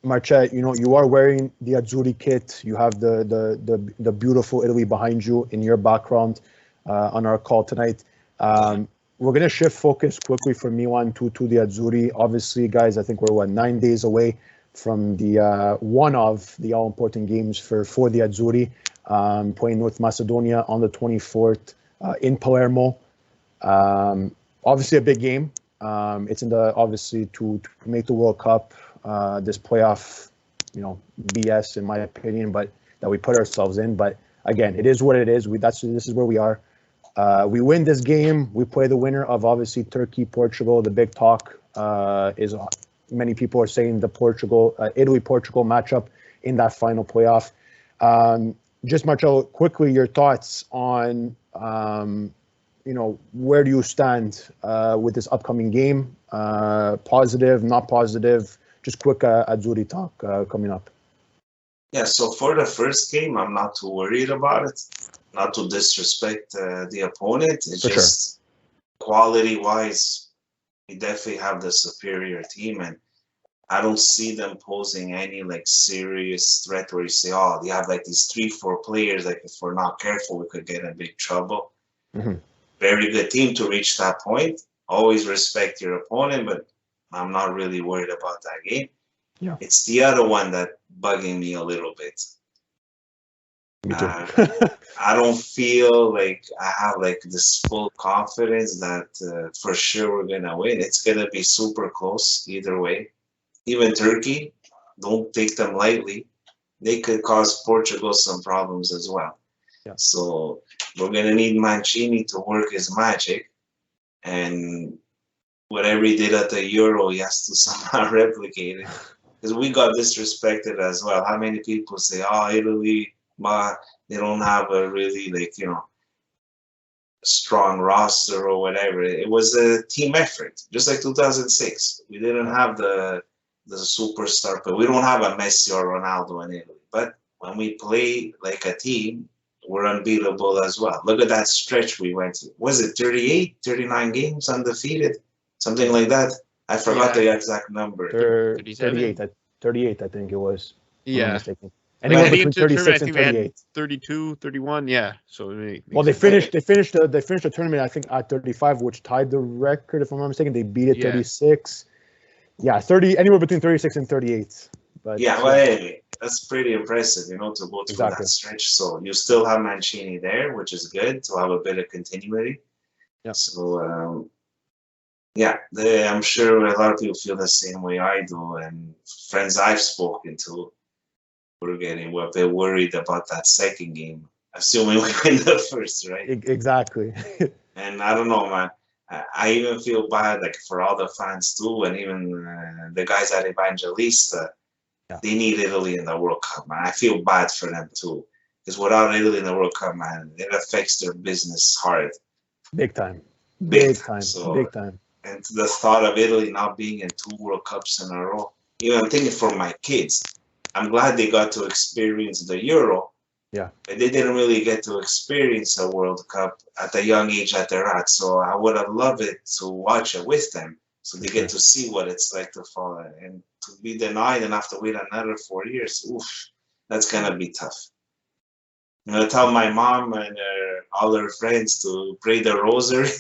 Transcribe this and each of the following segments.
Marcello, you are wearing the Azzurri kit. You have the beautiful Italy behind you in your background on our call tonight. We're going to shift focus quickly from Milan to the Azzurri. Obviously, guys, I think we're, 9 days away from the one of the all-important games for the Azzurri, playing North Macedonia on the 24th in Palermo. Obviously, a big game. It's obviously to make the World Cup. This playoff, BS in my opinion, but that we put ourselves in. But again, it is what it is. This is where we are. We win this game. We play the winner of obviously Turkey, Portugal. The big talk is many people are saying the Italy-Portugal matchup in that final playoff. Just Marcello, quickly your thoughts on where do you stand with this upcoming game? Positive, not positive? Just quick Azzurri talk coming up. Yeah, so for the first game, I'm not too worried about it. Not to disrespect the opponent. It's for just quality-wise, we definitely have the superior team, and I don't see them posing any serious threat where you say, oh, they have these 3-4 players. If we're not careful, we could get in big trouble. Mm-hmm. Very good team to reach that point. Always respect your opponent, but I'm not really worried about that game. Yeah. It's the other one that bugging me a little bit. Me too. I don't feel like I have this full confidence that for sure we're gonna win. It's gonna be super close either way. Even Turkey, don't take them lightly. They could cause Portugal some problems as well. Yeah. So we're gonna need Mancini to work his magic, and whatever he did at the Euro, he has to somehow replicate it. Because we got disrespected as well. How many people say, oh, Italy, they don't have a really strong roster or whatever. It was a team effort, just like 2006. We didn't have the superstar, but we don't have a Messi or Ronaldo in Italy. But when we play like a team, we're unbeatable as well. Look at that stretch we went through. Was it 38, 39 games undefeated? Something like that. I forgot the exact number. 38, I think it was. Yeah. Anywhere between 36 and 38. 32, 31, yeah. So they finished the tournament, I think, at 35, which tied the record, if I'm not mistaken. They beat it 36. Yeah, 30, anywhere between 36 and 38. But anyway, that's pretty impressive, to go through that stretch. So you still have Mancini there, which is good to have a bit of continuity. Yeah. So I'm sure a lot of people feel the same way I do, and friends I've spoken to, we're a bit worried about that second game, assuming we win the first, right? Exactly. And I don't know, man. I even feel bad, for all the fans too, and even the guys at Evangelista. Yeah. They need Italy in the World Cup, man. I feel bad for them too, because without Italy in the World Cup, man, it affects their business hard. Big time. So, big time. And the thought of Italy not being in 2 World Cups in a row, even I'm thinking for my kids, I'm glad they got to experience the Euro. Yeah. But they didn't really get to experience a World Cup at the young age that they're at. So I would have loved it to watch it with them, so they get to see what it's like to fall and to be denied and have to wait another 4 years. Oof, that's gonna be tough. I'm gonna tell my mom and all her friends to pray the rosary.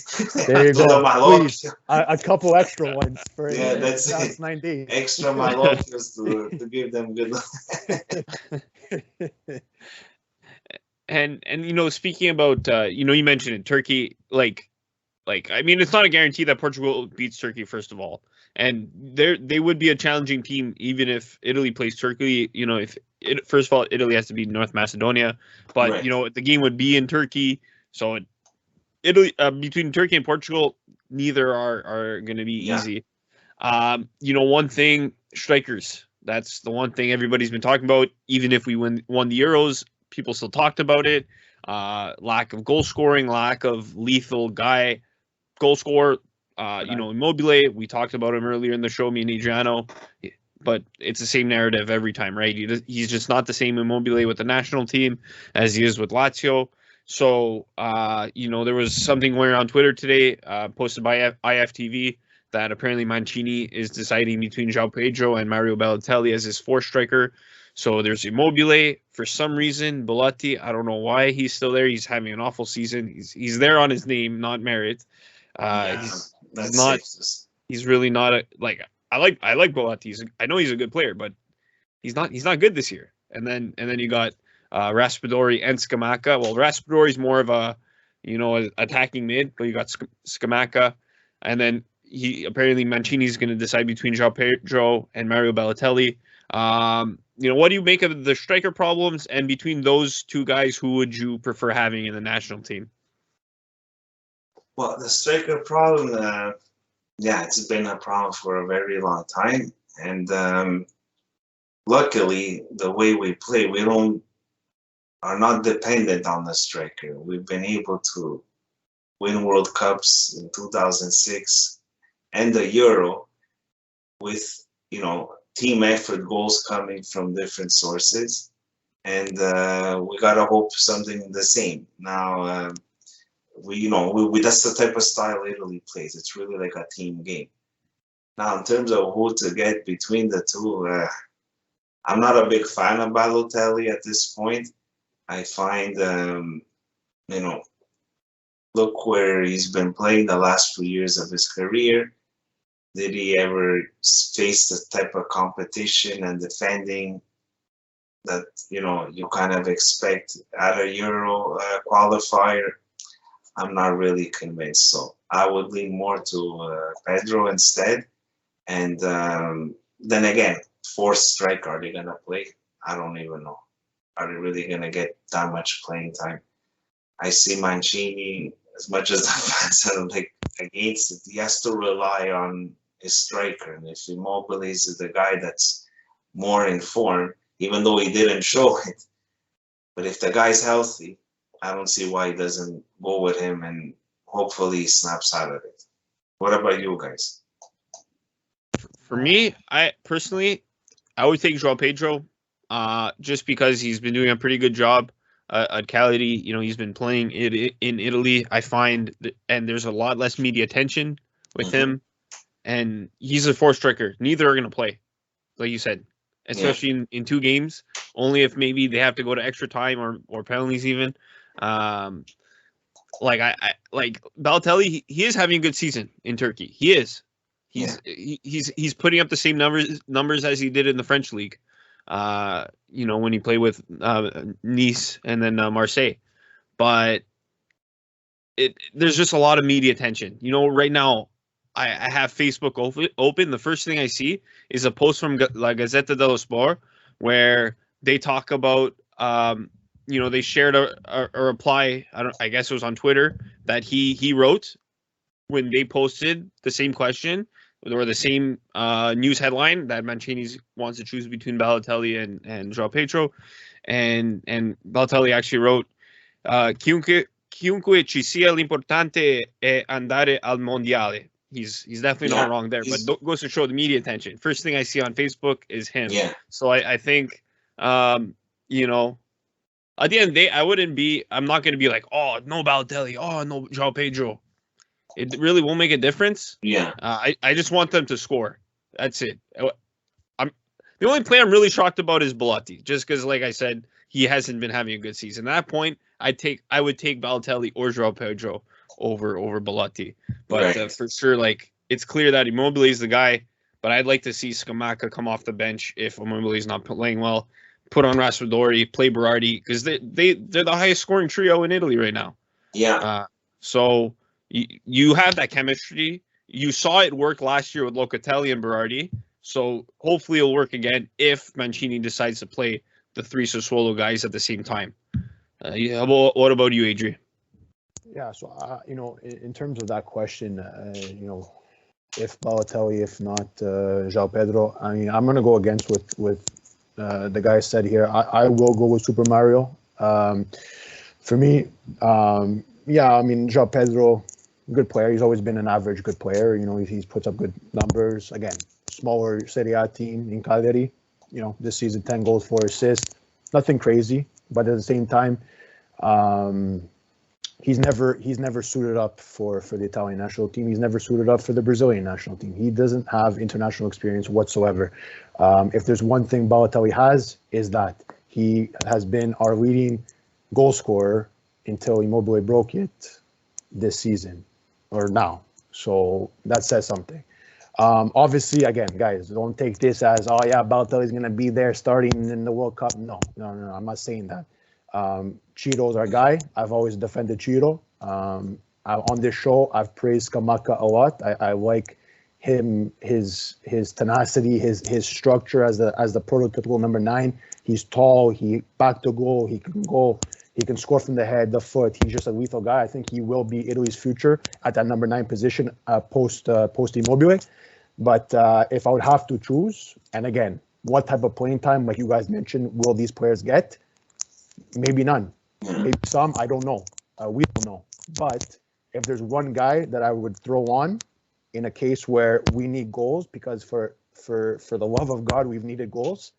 There you go. Please, a couple extra ones for that's it. 9 days. Extra malokios to give them good luck. And speaking about you mentioned in Turkey, I mean, it's not a guarantee that Portugal beats Turkey, first of all, and they would be a challenging team even if Italy plays Turkey. First of all, Italy has to beat North Macedonia, but right. The game would be in Turkey, so Italy between Turkey and Portugal, neither are going to be easy. One thing, strikers. That's the one thing everybody's been talking about. Even if we won the Euros, people still talked about it. Lack of goal scoring, lack of lethal goal scorer. Immobile, we talked about him earlier in the show, me and Adriano. But it's the same narrative every time, right? He's just not the same Immobile with the national team as he is with Lazio. So, there was something going around Twitter today, posted by IFTV, that apparently Mancini is deciding between João Pedro and Mario Balotelli as his fourth striker. So there's Immobile for some reason. Belotti, I don't know why he's still there. He's having an awful season. He's there on his name, not merit. He's not. He's really not a like. I like Belotti. I know he's a good player, but he's not good this year. And then you got Raspadori and Scamacca. Well, Raspadori's more of a attacking mid, but you got Scamacca, and then apparently Mancini's going to decide between João Pedro and Mario Balotelli. What do you make of the striker problems? And between those two guys, who would you prefer having in the national team? Well, the striker problem, it's been a problem for a very long time. And luckily, the way we play, we are not dependent on the striker. We've been able to win World Cups in 2006 and the Euro with, team effort goals coming from different sources. And we got to hope something the same. Now, that's the type of style Italy plays. It's really like a team game. Now, in terms of who to get between the two, I'm not a big fan of Balotelli at this point. I find, look where he's been playing the last few years of his career. Did he ever face the type of competition and defending that, you kind of expect at a Euro qualifier? I'm not really convinced. So I would lean more to Pedro instead. And then again, fourth striker, are they going to play? I don't even know. Are they really going to get that much playing time? I see Mancini, as much as the fans are against it, he has to rely on his striker. And if Immobile is the guy that's more in form, even though he didn't show it, but if the guy's healthy, I don't see why he doesn't go with him, and hopefully he snaps out of it. What about you guys? For me, I would take João Pedro, just because he's been doing a pretty good job at Cagliari. He's been playing in Italy. I find and there's a lot less media attention with him, and he's a fourth striker. Neither are going to play, like you said, especially in two games. Only if maybe they have to go to extra time or penalties even. Like Balotelli, he is having a good season in Turkey. He is. He's putting up the same numbers as he did in the French league. When he played with Nice and then Marseille. But there's just a lot of media attention. Right now, I have Facebook open. The first thing I see is a post from La Gazzetta dello Sport where they talk about, they shared a reply. I guess it was on Twitter that he wrote when they posted the same question or the same news headline that Mancini wants to choose between Balotelli and João Pedro, and Balotelli actually wrote, "Chiunque ci sia, l'importante è andare al mondiale." He's definitely not wrong there, but goes to show the media attention. First thing I see on Facebook is him. Yeah. So I think, at the end of the day, I'm not going to be like, oh, no Balotelli, oh, no João Pedro. It really won't make a difference. Yeah. I just want them to score. That's it. The only player I'm really shocked about is Belotti, just because, like I said, he hasn't been having a good season. At that point, I would take Balotelli or João Pedro over Belotti. But for sure, it's clear that Immobile is the guy. But I'd like to see Scamacca come off the bench if Immobile is not playing well. Put on Raspadori, play Berardi, because they're the highest scoring trio in Italy right now. Yeah. So you have that chemistry. You saw it work last year with Locatelli and Berardi. So hopefully it'll work again if Mancini decides to play the three Sassuolo guys at the same time. What about you, Adri? Yeah, so in terms of that question, if Balotelli, if not João Pedro, I'm going to go against with the guy said here. I will go with Super Mario. For me, João Pedro, good player. He's always been an average good player. He puts up good numbers. Again, smaller SerieA team in Cagliari. This season 10 goals, 4 assists. Nothing crazy, but at the same time, he's never suited up for the Italian national team. He's never suited up for the Brazilian national team. He doesn't have international experience whatsoever. If there's one thing Balotelli has, is that he has been our leading goal scorer until Immobile broke it this season or now. So that says something. Obviously, again, guys, don't take this as, oh yeah, Balotelli's going to be there starting in the World Cup. No, I'm not saying that. Chiro's our guy. I've always defended Chiro. On this show, I've praised Kamaka a lot. I like him, his tenacity, his structure as the prototypical number 9. He's tall. He back to goal. He can go. He can score from the head, the foot. He's just a lethal guy. I think he will be Italy's future at that number 9 position post Immobile. But if I would have to choose, and again, what type of playing time, like you guys mentioned, will these players get? Maybe none. Maybe some. I don't know. We don't know. But if there's one guy that I would throw on in a case where we need goals, because for the love of God, we've needed goals,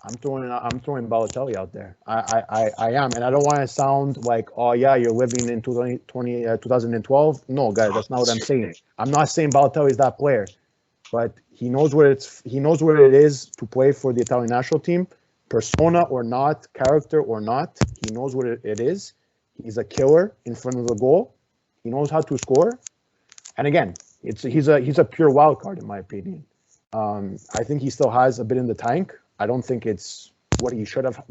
I'm throwing Balotelli out there. I am, and I don't want to sound like, oh yeah, you're living in 2012. No, guys, that's not what I'm saying. I'm not saying Balotelli is that player, but he knows what it is to play for the Italian national team, persona or not, character or not. He knows what it is. He's a killer in front of the goal. He knows how to score, and again, he's a pure wild card in my opinion. I think he still has a bit in the tank. I don't think it's what he should have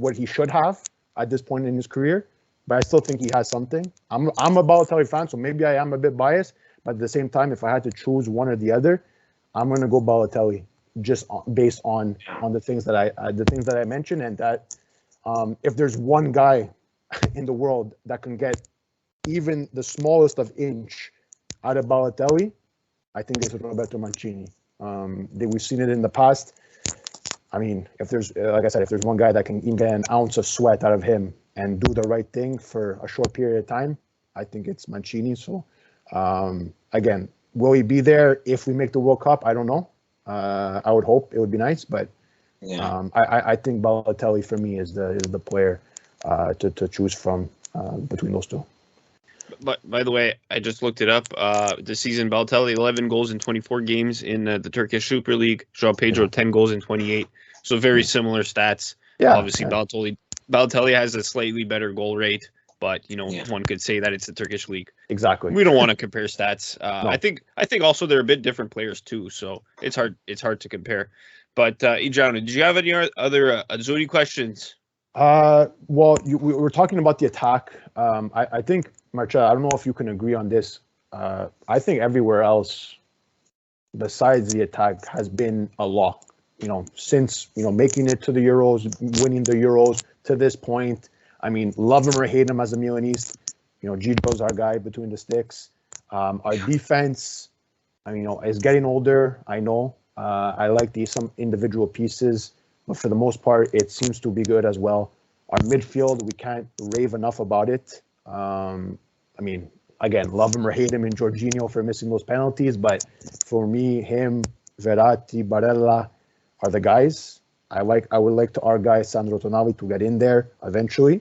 at this point in his career, but I still think he has something. I'm a Balotelli fan, so maybe I am a bit biased, but at the same time, if I had to choose one or the other, I'm going to go Balotelli just based on the things that I mentioned, and that if there's one guy in the world that can get even the smallest of inch out of Balotelli, I think it's Roberto Mancini. We've seen it in the past. I mean, if there's one guy that can even get an ounce of sweat out of him and do the right thing for a short period of time, I think it's Mancini. So, again, will he be there if we make the World Cup? I don't know. I would hope it would be nice, but I think Balotelli for me is the player to choose from between those two. But by the way, I just looked it up. This season, Balotelli 11 goals in 24 games in the Turkish Super League. João Pedro 10 goals in 28. So very similar stats. Yeah, obviously Balotelli has a slightly better goal rate, but one could say that it's the Turkish league. Exactly. We don't want to compare stats. No. I think also they're a bit different players too, so it's hard to compare. But Ijano, did you have any other Azzurri questions? Well, we were talking about the attack. I think, Marcello, I don't know if you can agree on this. I think everywhere else besides the attack has been a lock. Since making it to the Euros, winning the Euros to this point. I mean, love him or hate him as a Milanese, Giro's our guy between the sticks. Our defense, is getting older. I know. I like some individual pieces, but for the most part, it seems to be good as well. Our midfield, we can't rave enough about it. Again, love him or hate him in Jorginho for missing those penalties, but for me, him, Verratti, Barella are the guys. I would like to our guy Sandro Tonali to get in there eventually,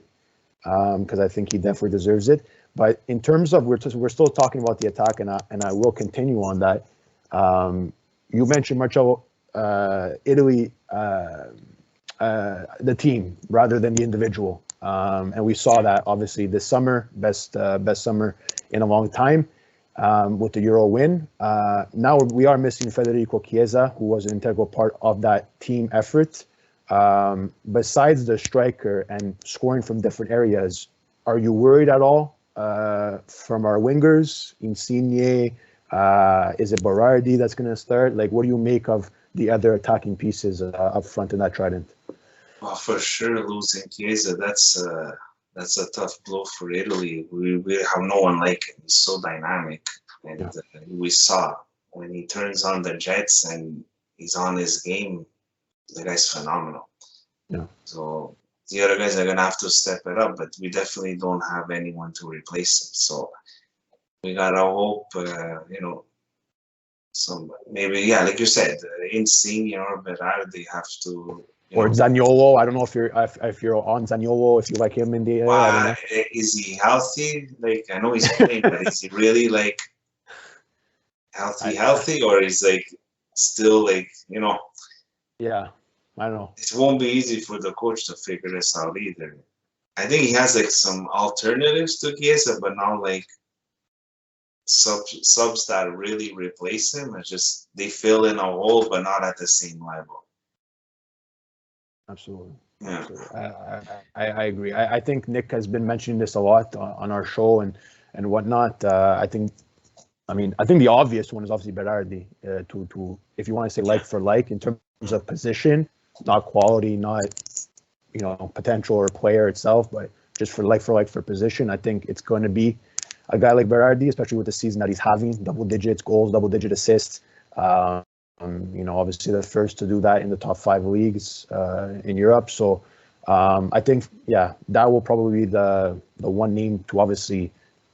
because I think he definitely deserves it. But in terms of we're still talking about the attack, and I will continue on that. You mentioned, Marcello, Italy, the team rather than the individual, and we saw that obviously this summer, best summer in a long time. With the Euro win. Now we are missing Federico Chiesa, who was an integral part of that team effort. Besides the striker and scoring from different areas, are you worried at all from our wingers? Insigne, is it Berardi that's going to start? Like, what do you make of the other attacking pieces up front in that trident? Well, for sure, losing Chiesa, that's a tough blow for Italy. We have no one like him. He's so dynamic. And we saw when he turns on the jets and he's on his game, the guy's phenomenal. Yeah. So the other guys are going to have to step it up, but we definitely don't have anyone to replace him. So we got to hope, some maybe, like you said, Insigne or Berardi have to Or Zaniolo. I don't know if you're on Zaniolo, if you like him in the area. I don't know. Is he healthy? Like, I know he's playing, but is he really like healthy, or is like still like, Yeah, I don't know. It won't be easy for the coach to figure this out either. I think he has like some alternatives to Chiesa, but not like subs that really replace him. It's just they fill in a hole, but not at the same level. Absolutely. Yeah. Absolutely. I agree. I think Nick has been mentioning this a lot on our show and whatnot. I think the obvious one is obviously Berardi. To if you want to say like for like in terms of position, not quality, not potential or player itself, but just for position. I think it's going to be a guy like Berardi, especially with the season that he's having, double digits goals, double digit assists. Obviously the first to do that in the top 5 leagues in Europe. So I think, that will probably be the one name to obviously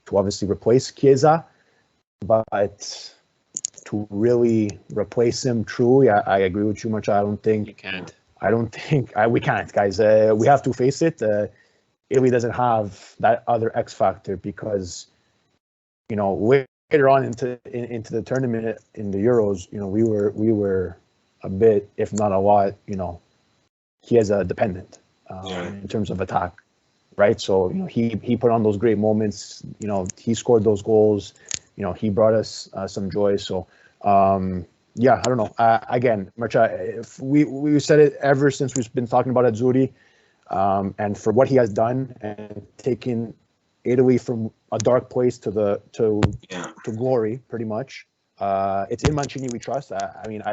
replace Chiesa. But to really replace him truly, I agree with you much. I don't think you can't. We can't, guys. We have to face it. Italy doesn't have that other X factor because, later on into the tournament in the Euros, we were a bit, if not a lot, Chiesa dependent in terms of attack, right? So he put on those great moments. He scored those goals. He brought us some joy. So I don't know. Again, Marcia, if we said it ever since we've been talking about Azzurri, and for what he has done and taken Italy from a dark place to glory, pretty much. It's in Mancini we trust. I don't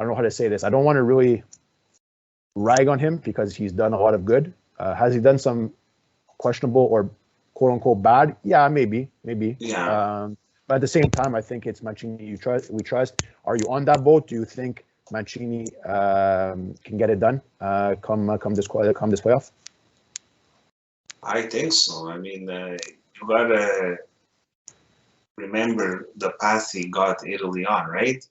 know how to say this. I don't want to really rag on him because he's done a lot of good. Has he done some questionable or quote unquote bad? Yeah, maybe. Yeah. But at the same time, I think it's Mancini we trust. Are you on that boat? Do you think Mancini can get it done come this playoff? I think so. You gotta remember the path he got Italy on, right?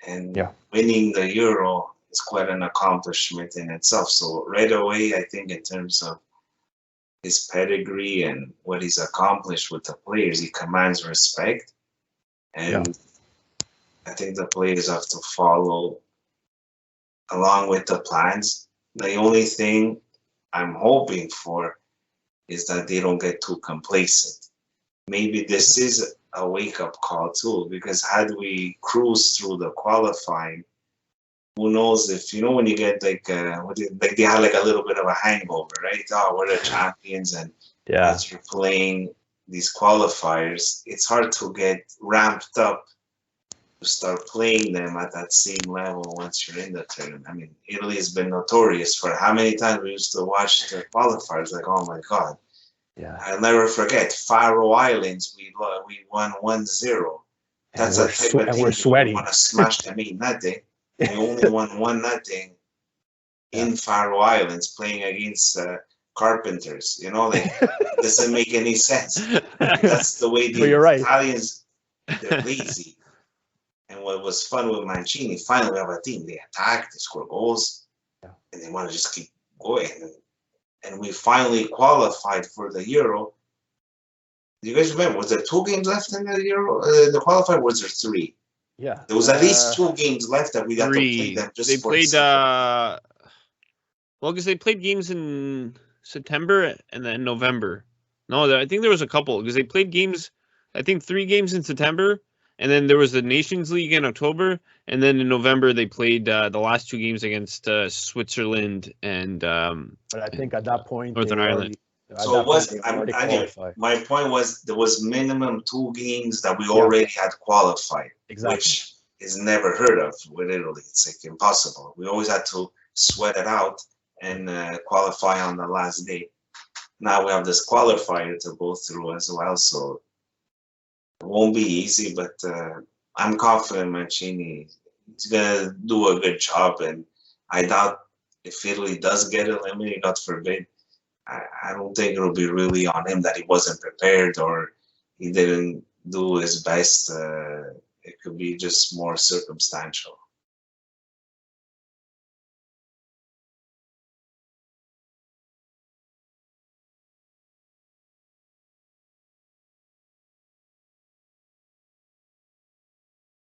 And winning the Euro is quite an accomplishment in itself. So right away, I think in terms of his pedigree and what he's accomplished with the players, he commands respect. And I think the players have to follow along with the plans. The only thing I'm hoping for is that they don't get too complacent. Maybe this is a wake-up call too, because had we cruised through the qualifying, who knows if, when you get they had like a little bit of a hangover, right? Oh, we're the champions, and as you're playing these qualifiers, it's hard to get ramped up to start playing them at that same level once you're in the tournament. Italy has been notorious for how many times we used to watch the qualifiers, like, oh my God. Yeah. I'll never forget, Faroe Islands, we won 1-0. That's a type of thing we're sweaty. You want to smash them 8-0. We only won 1-0 in Faroe Islands playing against carpenters. It doesn't make any sense. That's the way the Italians, they're lazy. And what was fun with Mancini, finally we have a team. They attack, they score goals, and they want to just keep going. And we finally qualified for the Euro. Do you guys remember? Was there 2 games left in the Euro? The qualifier, was there 3? Yeah. There was at least 2 games left that we got to play them. They played, because they played games in September and then November. No, I think there was a couple, because they played games, I think 3 games in September, and then there was the Nations League in October, and then in November they played the last 2 games against Switzerland and but I think at that point Northern Ireland. So it was. My point was there was minimum 2 games that we already had qualified, which is never heard of with Italy. It's like impossible. We always had to sweat it out and qualify on the last day. Now we have this qualifier to go through as well, so it won't be easy. But I'm confident Mancini is gonna do a good job, and I doubt if Italy does get eliminated, God forbid. I don't think it'll be really on him that he wasn't prepared or he didn't do his best. It could be just more circumstantial.